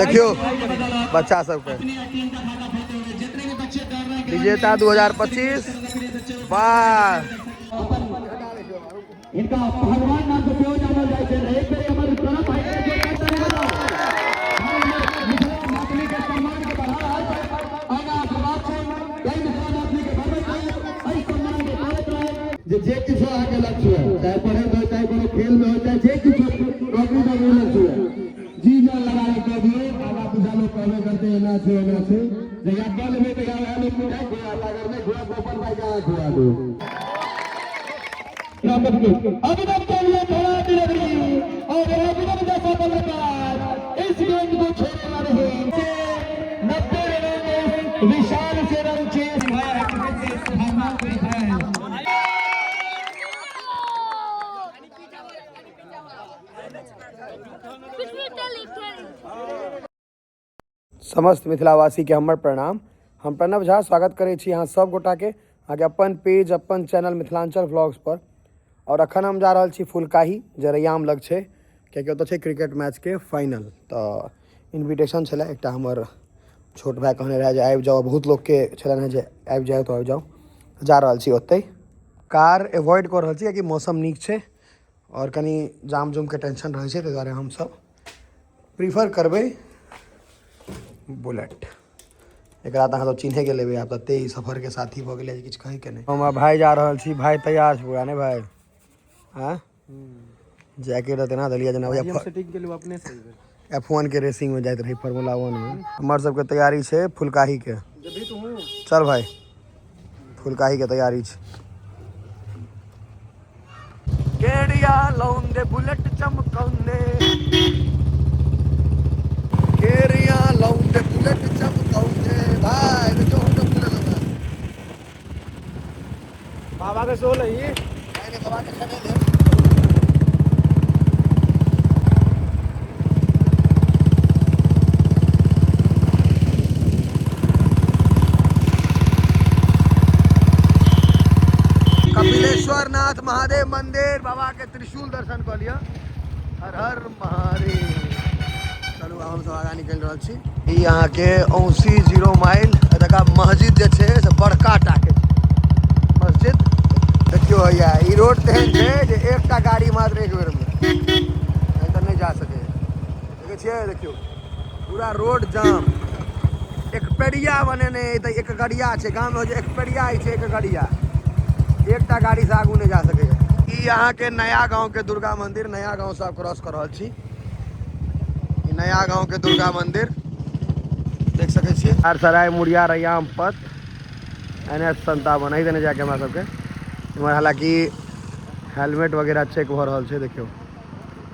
देखियो बच्चा सबके विजेता 2025 वाह इनका भगवान नाम से क्यों जाना जाए थे एक बार हमारे प्रणव भाई ने जो करते हैं ना अपने के सम्मान के बढ़ा आगा आशीर्वाद से कई विश्वास अपने के भरवे कई सम्मान के पालक रहे जे किसी आगे लक्ष्य है चाहे पढ़े में चाहे कोनो खेल में हो चाहे जे किसी नौकरी में वो लक्ष्य है जी जान लगा के दिए आगा पूजा लोग कहवे करते हैं ना से जगह बल में तो गावे लोग को घोड़ा अगर में घोड़ा गोपाल भाई का घोड़ा दो अभिनव के लिए थोड़ा डिलीवरी और अभिनव जैसा बल्लेबाज इस गेंद को छोड़ने वाले हैं 90 रनों में विशाल से रन चेस भाई समस्त मिथिलावासी के हमर प्रणाम। हम प्रणव झा स्वागत करे छी यहाँ सब गोटा के आगे अपन पेज अपन चैनल मिथिलांचल व्लॉग्स पर। और अखन हम जा रहा छी फुलकाही जे रैयाम लग छे कियाकि ओतऽ छे क्रिकेट मैच के फाइनल। तो इन्विटेशन छलै एकटा हमर छोट भाई कहने रहे जे आबि जाओ, बहुत लोग के छलन है जे आबि जाओ तो आबि जाओ। जा रहल छी ओतै। कार अवॉइड कर रहल छी कियाकि मौसम नीक छे और कनी जाम जुम के टेंशन रहे छे, ताहि दुआरे हम सब प्रीफर करबै बुलेट। एक रात अहाँ तो चिन्हे के लेबै, आप तते सफर के साथी भ गेलै किछु कहे के नहीं। हम भाई जा रहल छी, भाई तैयार छै पूरा ने भाई? हां जैकेट तेना दलिया जना भैया सेटिंग के लिए अपने से F1 के रेसिंग में जाइत रही, फार्मूला 1 में। हमर सब के तैयारी छै फुलकाही के। जब तू चल भाई फुलकाही के तैयारी छै। केड़िया लौंदे बुलेट चमकौंदे, केड़िया लौंदे बुलेट चमकौंदे भाई जो हम बुलेट लगा बाबा के सो लई मैंने बाबा के खने ले। कपिलेश्वर नाथ महादेव मंदिर बाबा के त्रिशूल दर्शन कर लिया। हर हर महादेव। चलू हम सब आगा निकल रहल छी। ई यहाँ के 80 माइल एतका मस्जिद जे छे से बड़का टा के मस्जिद देखियो भैया। ई रोड तेहन छे जे एकटा गाड़ी मात्र एक बेर में नहीं तो नहीं जा सके। देखे छिए देखियो पूरा रोड जाम। एक पेड़िया बनेने त एक गड़िया छे गांव में जे एक पेड़िया छे एक गड़िया, एकटा गाड़ी से आगू नहीं जा सके। ई यहाँ के नया गांव के दुर्गा मंदिर, नया गांव से क्रॉस कर रहल छी। नया गांव के दुर्गा मंदिर देख सके छी। सराय मुड़िया रैयाम पथ NH57 ही देने जाके हमरा सबके। हालांकि हेलमेट वगैरह चेक हो रहल छे। देखियो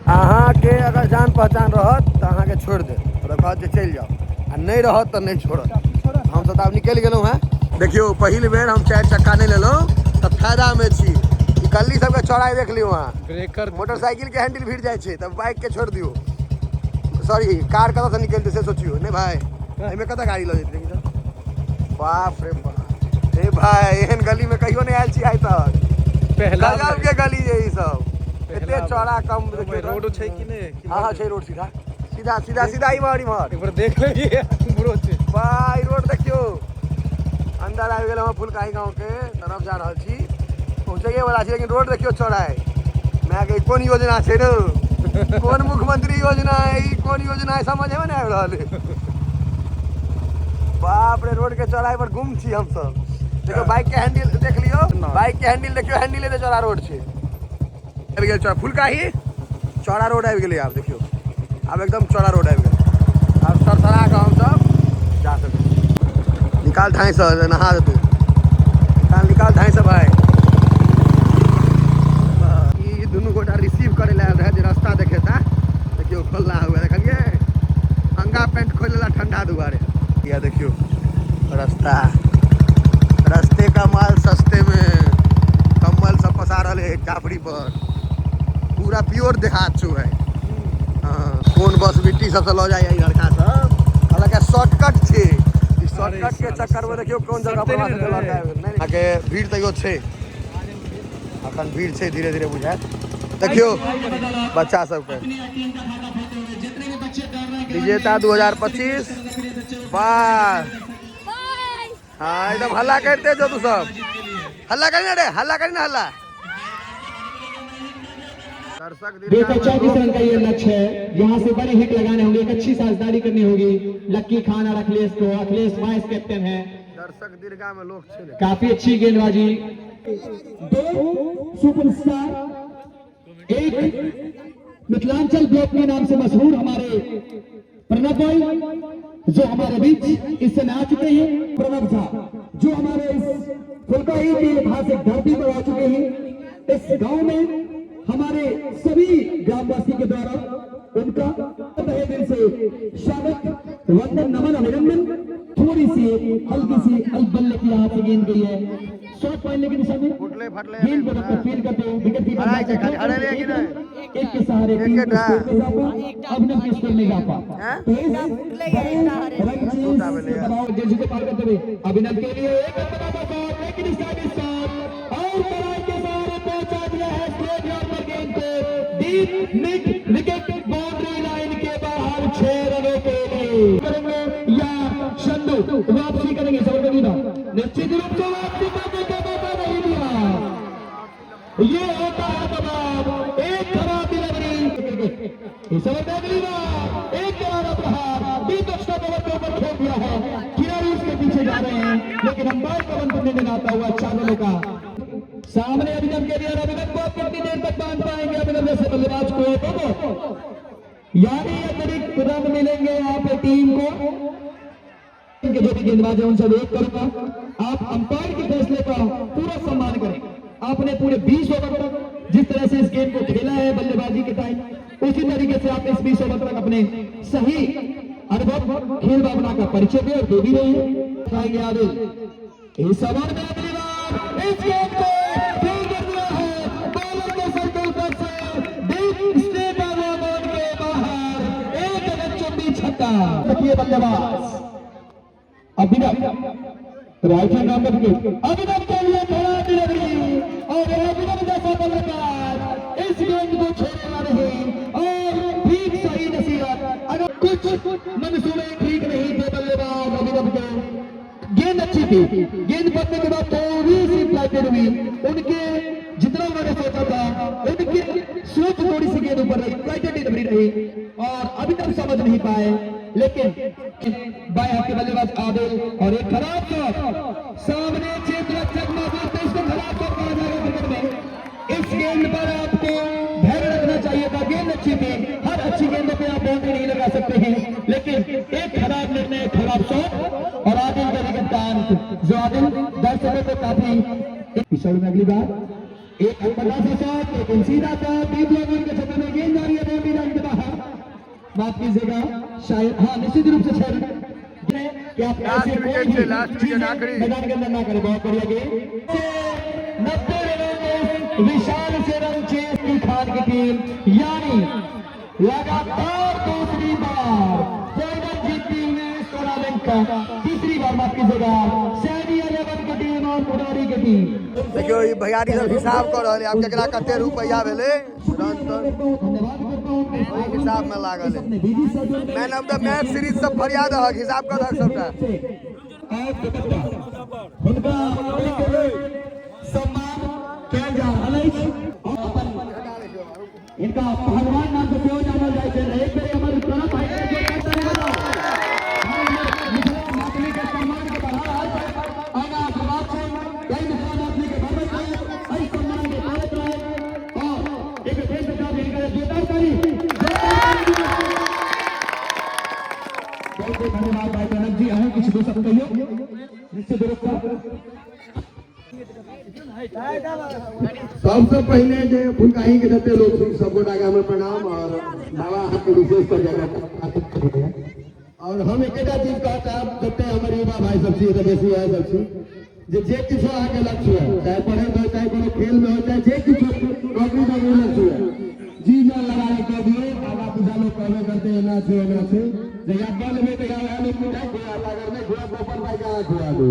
अहाँ के अगर जान पहचान रहत तो अहाँ के छोड़ दे और कहत जे चल जाओ, आ नहीं रहत तो नहीं छोड़त। हम सब आब निकल गेलौ हैं। देखियो पहिल बेर हम 4 चक्का नहीं लेलो तो फायदा में छी। ई गली सब के चौड़ाई देख लियो वहां, ब्रेकर मोटरसाइकिल के हैंडल भिड़ जाय छे तब बाइक के छोड़ दियो। सॉरी कार कतऽ से निकलते से सोचियो नहीं भाई। एमे कतऽ गाड़ी ल जेतै देखी तो। बाप रे बाप ए भाई एहन गली में कहियो नहीं आयल छी आइ तक। पहला गजब के गली है ई सब। एते चौड़ा कम रोड छै कि नहीं? हां छै रोड सीधा सीधा सीधा सीधा ई मारी मार एक बार देख लेलिए बुरो छै भाई। रोड देखियो अंदर आ गेल हम फुलकाही गांव के तरफ जा रहल छी। पहुंचे वाला छी लेकिन रोड देखियो चौड़ा है। मैं के कौन योजना छै रे? कौन मुख्यमंत्री योजना है? ई कौन योजना है समझ में नहीं आ रहा है। बाप रे रोड के चौड़ाई पर गुम छी हम सब। देखो बाइक के हैंडल देख लियो, बाइक के हैंडल देखियो, हैंडल ले चौड़ा रोड छे। आबि गेल फुलकाही चौड़ा रोड आबि गेलै। आप देखियो अब एकदम चौड़ा रोड आबि गेल। अब सरसरा के हम सब जा सके। निकाल ढाई से नहा दे तू, निकाल ढाई से भाई। ई दुनू गोटा रिसीव करे ला रहे जे रास्ता देखेता। देखियो खोलना हुआ देखलिए, अंगा पैंट खोलेला ठंडा दुआरे। या देखियो रास्ता, रास्ते का माल सस्ते में कम्बल सब पसारल है टापड़ी पर। पूरा प्योर देहात छो है। हाँ कौन बस बिट्टी सबसे लो जाए लड़का सब। हालांकि शॉर्टकट छे, इस शॉर्टकट के चक्कर में देखियो कौन जगह पर आके भीड़ तैयो छे। अखन भीड़ छे धीरे धीरे बुझाए। देखियो बच्चा सबके विजेता 2025 वाह। हाँ एकदम हल्ला करते जो तू सब हल्ला करना रे हल्ला करना हल्ला। दर्शक 234 रन का ये लक्ष्य है। यहाँ से बड़े हिट लगाने होंगे, एक अच्छी साझेदारी करनी होगी लक्की खान और अखिलेश को। अखिलेश वाइस कैप्टन है। दर्शक दीर्घा में लोग छे काफी अच्छी गेंदबाजी। दो सुपरस्टार, एक मिथिलांचल ब्लॉक के नाम से मशहूर हमारे प्रणव भाई जो हमारे बीच इस समय आ चुके हैं। प्रणव झा जो हमारे इस फुलकाही के ऐतिहासिक धरती पर आ चुके हैं। इस गांव में हमारे सभी ग्रामवासी के द्वारा उनका तहे दिल से स्वागत, वंदन, नमन, अभिनंदन। थोड़ी सी हल्की सी अलबल्ले की हाथ से गेंद गई है। शॉट पॉइंट के दिशा में गेंद को रखकर फील करते हुए विकेट कीपर एक के सहारे अभिनव के स्कोर में इजाफा। को पार करते हुए अभिनव के लिए एक लेकिन इसका भी शॉट और पराई के सहारे पहुंचा दिया है स्ट्रेट यॉर्क पर गेंद को deep mid wicket boundary line के बाहर 6 रनों के लिए करेंगे या शंदू वापसी करेंगे। निश्चित रूप से वापसी करने का मौका नहीं दिया। ये होता है दबाव। एक खराब डिलीवरी इस ओवर अगली बार एक करारा प्रहार बीच एक्स्ट्रा ओवर के ऊपर खेल दिया है। खिलाड़ी उसके पीछे जा रहे हैं लेकिन अंपायर का बंद निर्णय आता हुआ 4 रनों का। सामने अभिनव के लिए अभिनव को कितनी देर तक बांध पाएंगे अभिनव जैसे बल्लेबाज को, यानी अतिरिक्त रन मिलेंगे यहाँ पे टीम को। जो भी गेंदबाज है उनसे वेट करूंगा आप अंपायर के फैसले का पूरा सम्मान करें। आपने पूरे 20 ओवर तक जिस तरह से इस गेम को खेला है बल्लेबाजी के टाइम, उसी तरीके से आप इस 20 ओवर तक अपने सही अनुभव खेल भावना का परिचय दे और दे भी रहे हैं। आदिल इस ओवर में अगली बार इस गेम को फील्ड कर दिया है बॉलर के सर्कल पर से डीप स्ट्रेट बोर्ड के बाहर एक रन 24 छक्का। देखिए बल्लेबाज अभिनव राइट हैंड राउंडर के अभिनव के लिए खड़ा डिलीवरी और अभिनव जैसा बल्लेबाज इस गेंद को छोड़ेगा नहीं और ठीक सही नसीहत। अगर कुछ मंसूबे ठीक नहीं थे बल्लेबाज अभिनव के, गेंद अच्छी थी, गेंद पड़ने के बाद थोड़ी सी फ्लाइटेड हुई, उनके जितना उन्होंने सोचा था उनकी सोच थोड़ी सी गेंद ऊपर रही, फ्लाइटेड डिलीवरी रही और अभिनव समझ नहीं पाए। लेकिन बाएं हाथ के बल्लेबाज आदिल और एक खराब शॉट सामने क्षेत्ररक्षक मौजूद थे, इसको खराब शॉट कहा जाएगा क्रिकेट में। इस गेंद पर आपको धैर्य रखना चाहिए था, गेंद अच्छी थी, हर अच्छी गेंदों पे आप बाउंड्री नहीं लगा सकते हैं, लेकिन एक खराब निर्णय, खराब शॉट और आदिल का विकेट का अंत, जो आदिल दर्शकों को काफी पिछड़ में। अगली बार एक बड़ा सा शॉट लेकिन सीधा शॉट डीप लेवल के छक्के में गेंद जा रही है बाउंड्री लाइन के बाहर। माफ कीजिएगा शायद, हाँ निश्चित रूप से शायद कि आप ऐसे कोई भी मैदान के अंदर ना करें। बहुत बढ़िया गेम 90 रनों के विशाल से रन चेस की खान की टीम, यानी लगातार दूसरी बार फाइनल जीतती हुई इस टूर्नामेंट का तीसरी बार। माफ कीजिएगा सैनी 11 की टीम और पुरानी की टीम। देखियो ये भैयारी सब हिसाब कर रहे आप केकरा कते रुपया भेले हिसाब में लागल है। Man of the match series सब फरियाद है, हिसाब कर रख सबटा उनका सम्मान किया जा रहा है। इनका भगवान नाम से क्यों जाना जाए थे एक बार हमारे प्रणव भाई ने जो करता है अपने के सम्मान के बढ़ा आगा आशीर्वाद से कई मिसाल अपने के भरत है इस सम्मान के पालक रहे और एक देश का इनका जोता करी। बहुत बहुत धन्यवाद भाई प्रणव जी। हूँ कुछ दो सब कहियो निश्चित रूप से सबसे पहले जो फुलकाही के जते लोग सबको डागा में प्रणाम और बाबा आपके विशेष कर जाएगा। और हम एक चीज कहते हैं जते हमारे युवा भाई सब चीज बेसी है सब चीज जे किछ आगे लक्ष्य है, चाहे पढ़े हो चाहे कोनो खेल में हो चाहे जे किछ नौकरी का लक्ष्य है, जी जान लगा के दिए आगा पिछा लोग कहवे करते हैं ना से जया बल में तो यार लोग को घोड़ा अगर में घोड़ा गोपर भाई का घोड़ा दो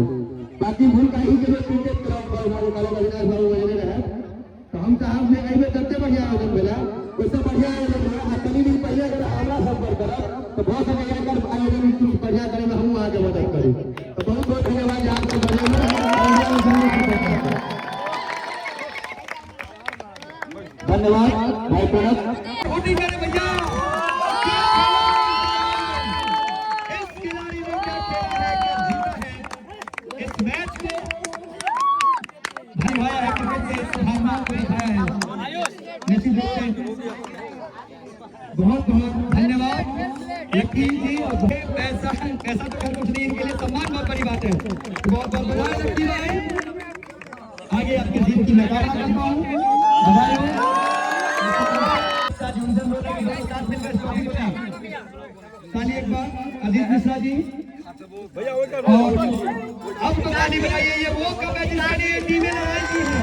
बाकी फुलकाही के जो क्रिकेट क्लब हमारे काले बजरा सब वजह रहे तो हम साहब ने कहीं में करते बढ़िया आयोजन मिला उससे बढ़िया आयोजन कभी भी पहले अगर हमारा संपर्क करा तो बहुत समय आकर आयोजन कुछ बढ़िया करें हम आगे मदद करें। तो बहुत बहुत धन्यवाद आपको धन्यवाद भाई प्रणब भैया। इस खिलाड़ी ने क्या खेला है, क्या जीता है इस मैच को, भाई भाई क्रिकेट के इस भावना को दिखाया है। निश्चित रूप से बहुत बहुत धन्यवाद यकीन जी। और पैसा पैसा तो कुछ नहीं, इनके लिए सम्मान बहुत बड़ी बात है। बहुत बहुत बधाई लगती है। आगे आपकी जीत की मैं कामना करता हूँ। ताली एक बार अजीत मिश्रा जी भैया। और अब तो ताली बजाइए, ये वो कब है जिसके लिए टीमें लड़ाई की है।